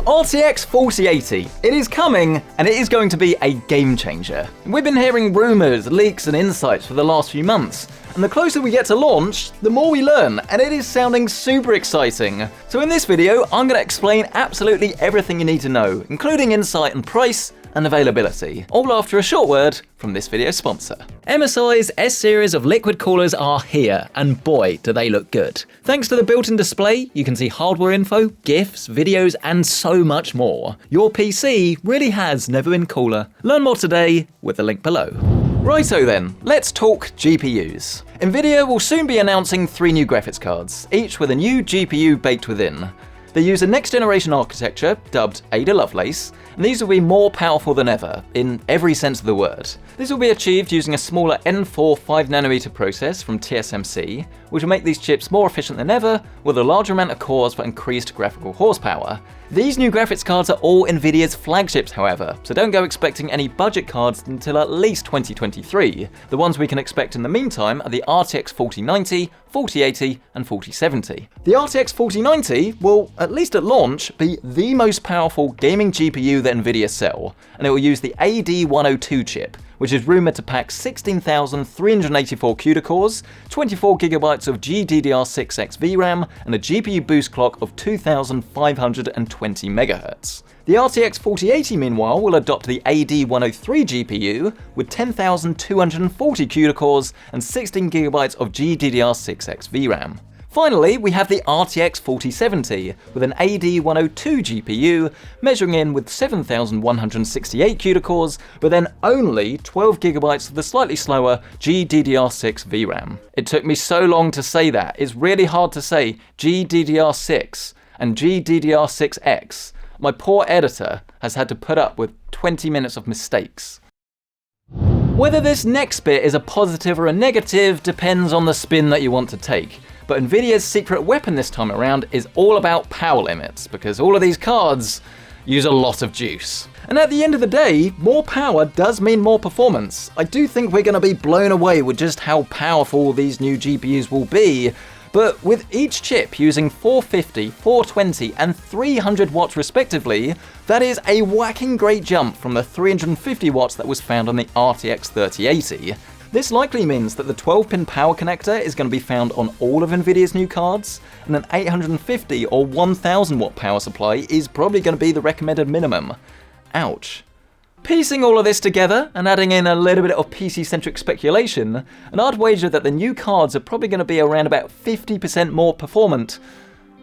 RTX 4080. It is coming, and it is going to be a game changer. We've been hearing rumours, leaks and insights for the last few months, and the closer we get to launch, the more we learn, and it is sounding super exciting. So in this video, I'm going to explain absolutely everything you need to know, including insight and price, and availability, all after a short word from this video's sponsor. MSI's S-series of liquid coolers are here, and boy, do they look good. Thanks to the built-in display, you can see hardware info, GIFs, videos, and so much more. Your PC really has never been cooler. Learn more today with the link below. Righto then, let's talk GPUs. Nvidia will soon be announcing 3 new graphics cards, each with a new GPU baked within. They use a next-generation architecture, dubbed Ada Lovelace, and these will be more powerful than ever, in every sense of the word. This will be achieved using a smaller N4 5nm process from TSMC, which will make these chips more efficient than ever, with a larger amount of cores for increased graphical horsepower. These new graphics cards are all Nvidia's flagships, however, so don't go expecting any budget cards until at least 2023. The ones we can expect in the meantime are the RTX 4090, 4080, and 4070. The RTX 4090 will, at least at launch, be the most powerful gaming GPU that Nvidia sell, and it will use the AD102 chip, which is rumoured to pack 16,384 CUDA cores, 24GB of GDDR6X VRAM, and a GPU boost clock of 2,520 MHz. The RTX 4080, meanwhile, will adopt the AD103 GPU with 10,240 CUDA cores and 16GB of GDDR6X VRAM. Finally, we have the RTX 4070 with an AD102 GPU measuring in with 7,168 CUDA cores, but then only 12GB of the slightly slower GDDR6 VRAM. It took me so long to say that, it's really hard to say GDDR6 and GDDR6X. My poor editor has had to put up with 20 minutes of mistakes. Whether this next bit is a positive or a negative depends on the spin that you want to take. But Nvidia's secret weapon this time around is all about power limits, because all of these cards use a lot of juice. And at the end of the day, more power does mean more performance. I do think we're going to be blown away with just how powerful these new GPUs will be, but with each chip using 450, 420, and 300 watts respectively, that is a whacking great jump from the 350 watts that was found on the RTX 3080. This likely means that the 12-pin power connector is going to be found on all of Nvidia's new cards, and an 850 or 1000 watt power supply is probably going to be the recommended minimum. Ouch. Piecing all of this together and adding in a little bit of PC-centric speculation, and I'd wager that the new cards are probably going to be around about 50% more performant.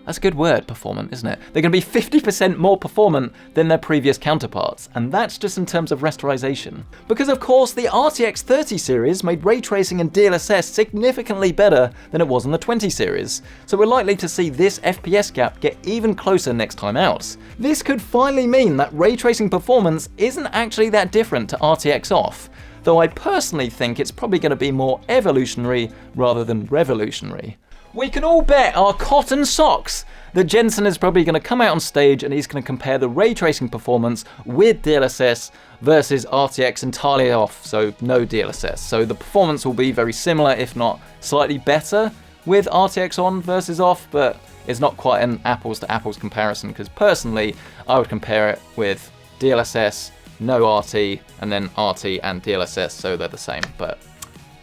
That's a good word, performant, isn't it? They're going to be 50% more performant than their previous counterparts, and that's just in terms of rasterization. Because of course, the RTX 30 series made ray tracing and DLSS significantly better than it was on the 20 series, so we're likely to see this FPS gap get even closer next time out. This could finally mean that ray tracing performance isn't actually that different to RTX off, though I personally think it's probably going to be more evolutionary rather than revolutionary. We can all bet our cotton socks that Jensen is probably going to come out on stage and he's going to compare the ray tracing performance with DLSS versus RTX entirely off, so no DLSS. So the performance will be very similar, if not slightly better, with RTX on versus off, but it's not quite an apples to apples comparison, because personally I would compare it with DLSS, no RT, and then RT and DLSS, so they're the same, but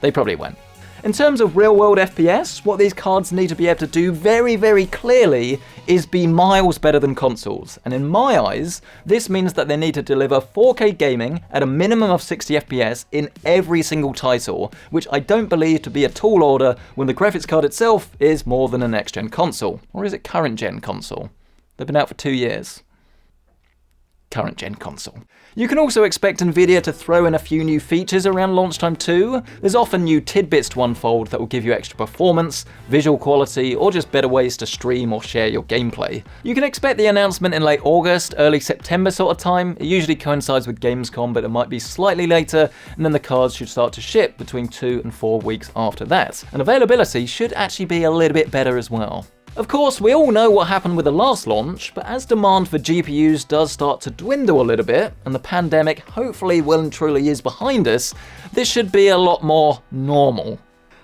they probably won't. In terms of real-world FPS, what these cards need to be able to do very, very clearly is be miles better than consoles. And in my eyes, this means that they need to deliver 4K gaming at a minimum of 60 FPS in every single title, which I don't believe to be a tall order when the graphics card itself is more than a next-gen console. Or is it current-gen console? They've been out for 2 years. Current-gen console. You can also expect Nvidia to throw in a few new features around launch time too. There's often new tidbits to unfold that will give you extra performance, visual quality, or just better ways to stream or share your gameplay. You can expect the announcement in late August, early September sort of time. It usually coincides with Gamescom, but it might be slightly later, and then the cards should start to ship between 2 and 4 weeks after that. And availability should actually be a little bit better as well. Of course, we all know what happened with the last launch, but as demand for GPUs does start to dwindle a little bit, and the pandemic hopefully well and truly is behind us, this should be a lot more normal.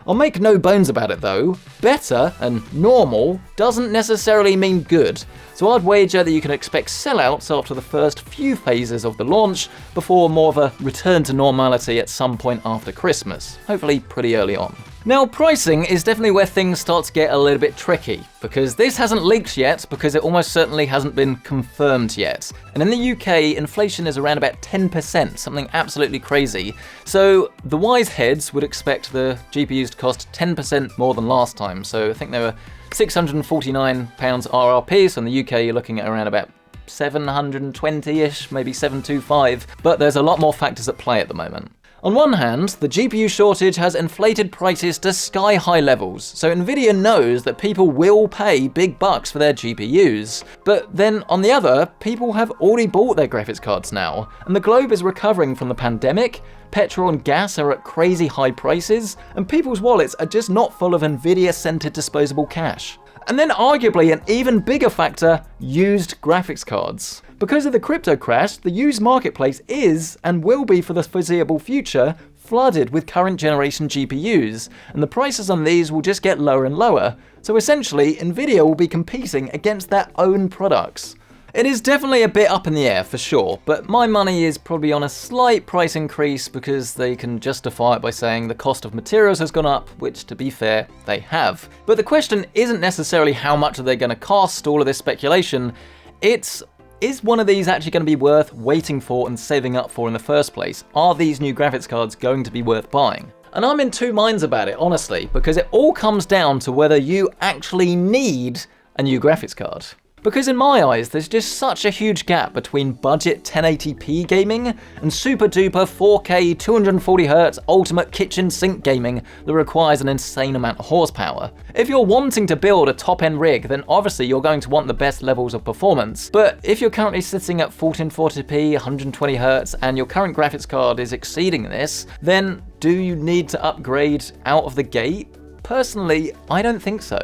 I'll make no bones about it though, better and normal doesn't necessarily mean good, so I'd wager that you can expect sellouts after the first few phases of the launch before more of a return to normality at some point after Christmas, hopefully pretty early on. Now, pricing is definitely where things start to get a little bit tricky, because this hasn't leaked yet, because it almost certainly hasn't been confirmed yet. And in the UK, inflation is around about 10%, something absolutely crazy. So the wise heads would expect the GPUs to cost 10% more than last time. So I think they were £649 RRP, so in the UK you're looking at around about 720-ish, maybe 725, but there's a lot more factors at play at the moment. On one hand, the GPU shortage has inflated prices to sky-high levels, so Nvidia knows that people will pay big bucks for their GPUs. But then on the other, people have already bought their graphics cards now, and the globe is recovering from the pandemic, petrol and gas are at crazy high prices, and people's wallets are just not full of Nvidia-centered disposable cash. And then arguably an even bigger factor, used graphics cards. Because of the crypto crash, the used marketplace is, and will be for the foreseeable future, flooded with current generation GPUs, and the prices on these will just get lower and lower. So essentially, Nvidia will be competing against their own products. It is definitely a bit up in the air for sure, but my money is probably on a slight price increase because they can justify it by saying the cost of materials has gone up, which to be fair, they have. But the question isn't necessarily how much are they going to cost, all of this speculation, it's is one of these actually going to be worth waiting for and saving up for in the first place? Are these new graphics cards going to be worth buying? And I'm in two minds about it, honestly, because it all comes down to whether you actually need a new graphics card. Because in my eyes, there's just such a huge gap between budget 1080p gaming and super duper 4K 240Hz ultimate kitchen sink gaming that requires an insane amount of horsepower. If you're wanting to build a top-end rig, then obviously you're going to want the best levels of performance. But if you're currently sitting at 1440p, 120Hz, and your current graphics card is exceeding this, then do you need to upgrade out of the gate? Personally, I don't think so.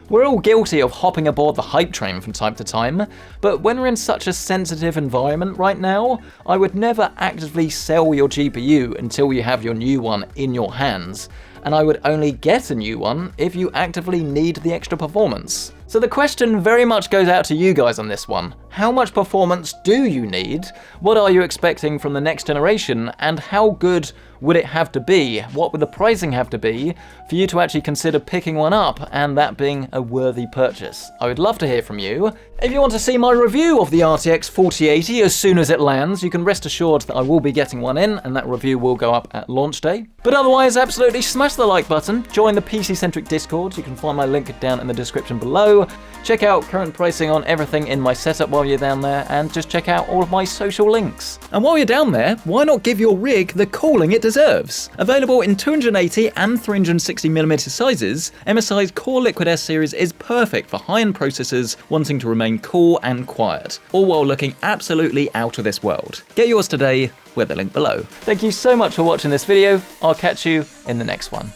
We're all guilty of hopping aboard the hype train from time to time, but when we're in such a sensitive environment right now, I would never actively sell your GPU until you have your new one in your hands, and I would only get a new one if you actively need the extra performance. So the question very much goes out to you guys on this one. How much performance do you need? What are you expecting from the next generation? And how good would it have to be? What would the pricing have to be for you to actually consider picking one up and that being a worthy purchase? I would love to hear from you. If you want to see my review of the RTX 4080 as soon as it lands, you can rest assured that I will be getting one in, and that review will go up at launch day. But otherwise, absolutely smash the like button, join the PC-Centric Discord, you can find my link down in the description below, check out current pricing on everything in my setup while you're down there, and just check out all of my social links. And while you're down there, why not give your rig the cooling it deserves? Available in 280 and 360mm sizes, MSI's Core Liquid S series is perfect for high-end processors wanting to remain cool and quiet, all while looking absolutely out of this world. Get yours today with the link below. Thank you so much for watching this video. I'll catch you in the next one.